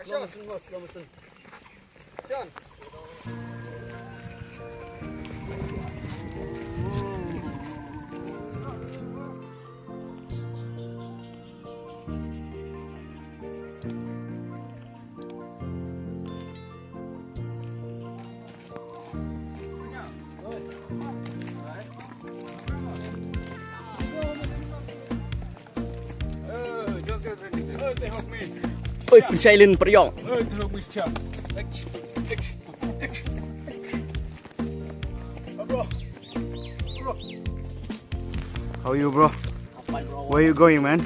Slow motion. John. Ôi, xe lên priong. How are you, bro? Where are you going, man?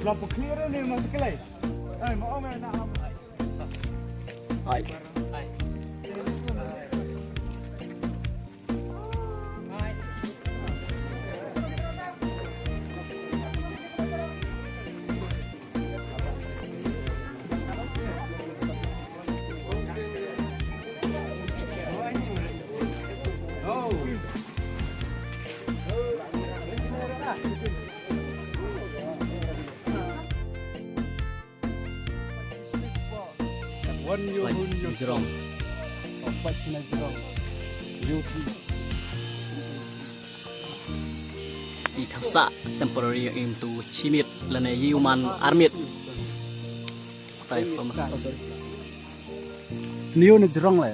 Lampu clear ni masuk kelai. Mau mana nak? Hai. One you Jerong. Opat na jerong. You Di thasa temporary aim to chimit lane human armit. Tai famous. Oh, sorry. new na jerong le.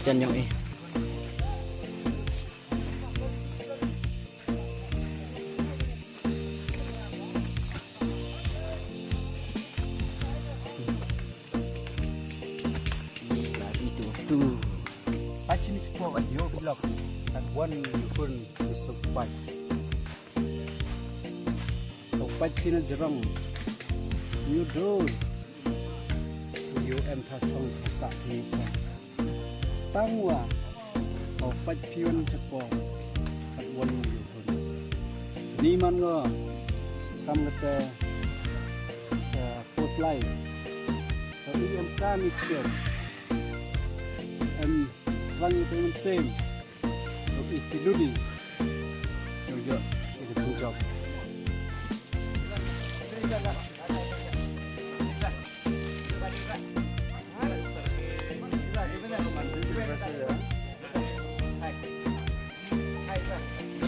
Yan yung eh. Pachin is for a yo block and one you couldn't survive. So pachin na jerong. You do. You enter trong thasa ni. Tangwa. Oh pachin cepo. At one you couldn't. Ni man go. Kam kata post line. So ini am kami siap. And rang itu yang same. Tapi itu dulu. Yo, itu tunjuk.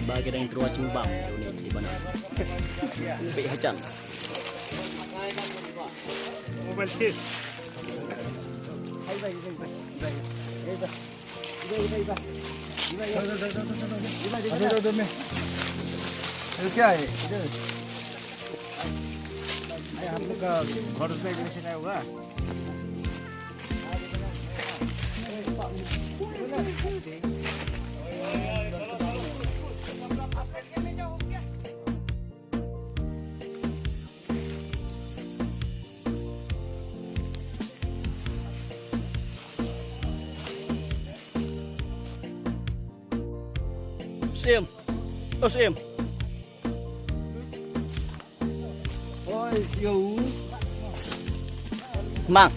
Bagi dengan terus cumbang ini di mana? Pik hajan. Mobile sis. क्या है हम लोग का घर पे एडमिशन आया होगा Sim. Oh, sim. ôi yêu Mang.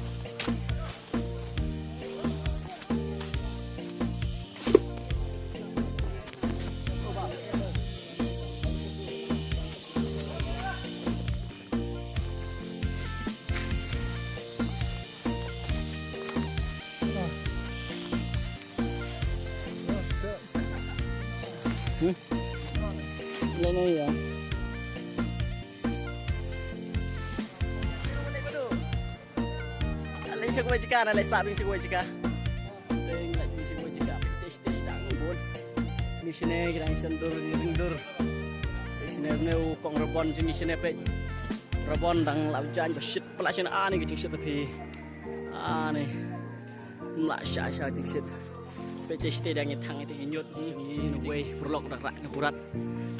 Ini ya. Alay siya kumain chika, alay sabi siya kumain chika. Teng lagi siya kumain chika. Teste dang bon. Ni sini kita sendur rindur. Di sini neu pong rebon sini sini pe. Rebon dang laujan shit pelasin ani gitu shit tapi. Ani. Mlak sya shit. Pe teste dang thang itu nyut ni way perlok dak rak ngeburat.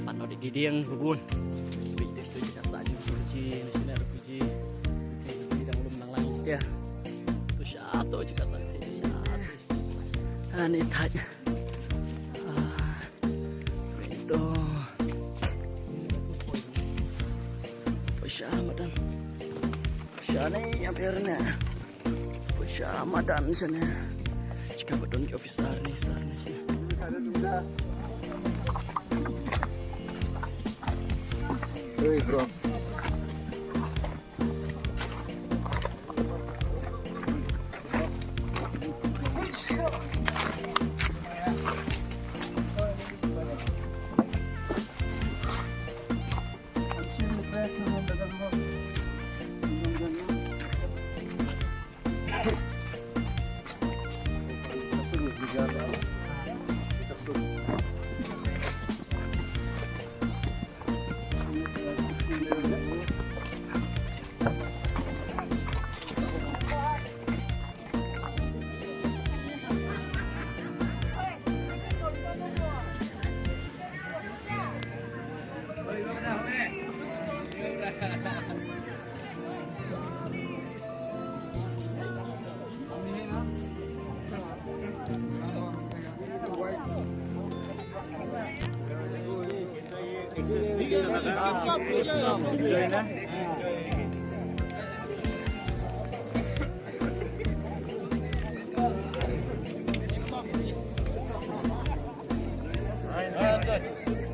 Pano di gidiang bubun. Pe teste kita saja puji di sini ada puji. Di dang lum nang langit ya. Tu syato juga sakit syato. Ani tanya. Itu. Madan. Sana akhirnya Madan sana. Jika bedon di officer nih sana. Hey bro.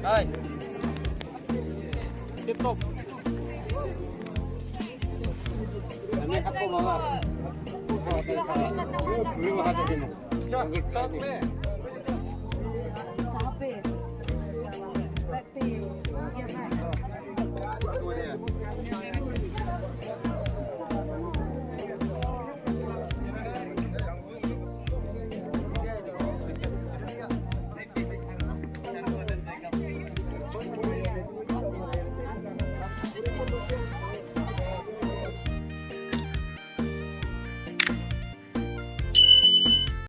Hai. Tip top. Ini apa mawar? Belum ada demo. Cak,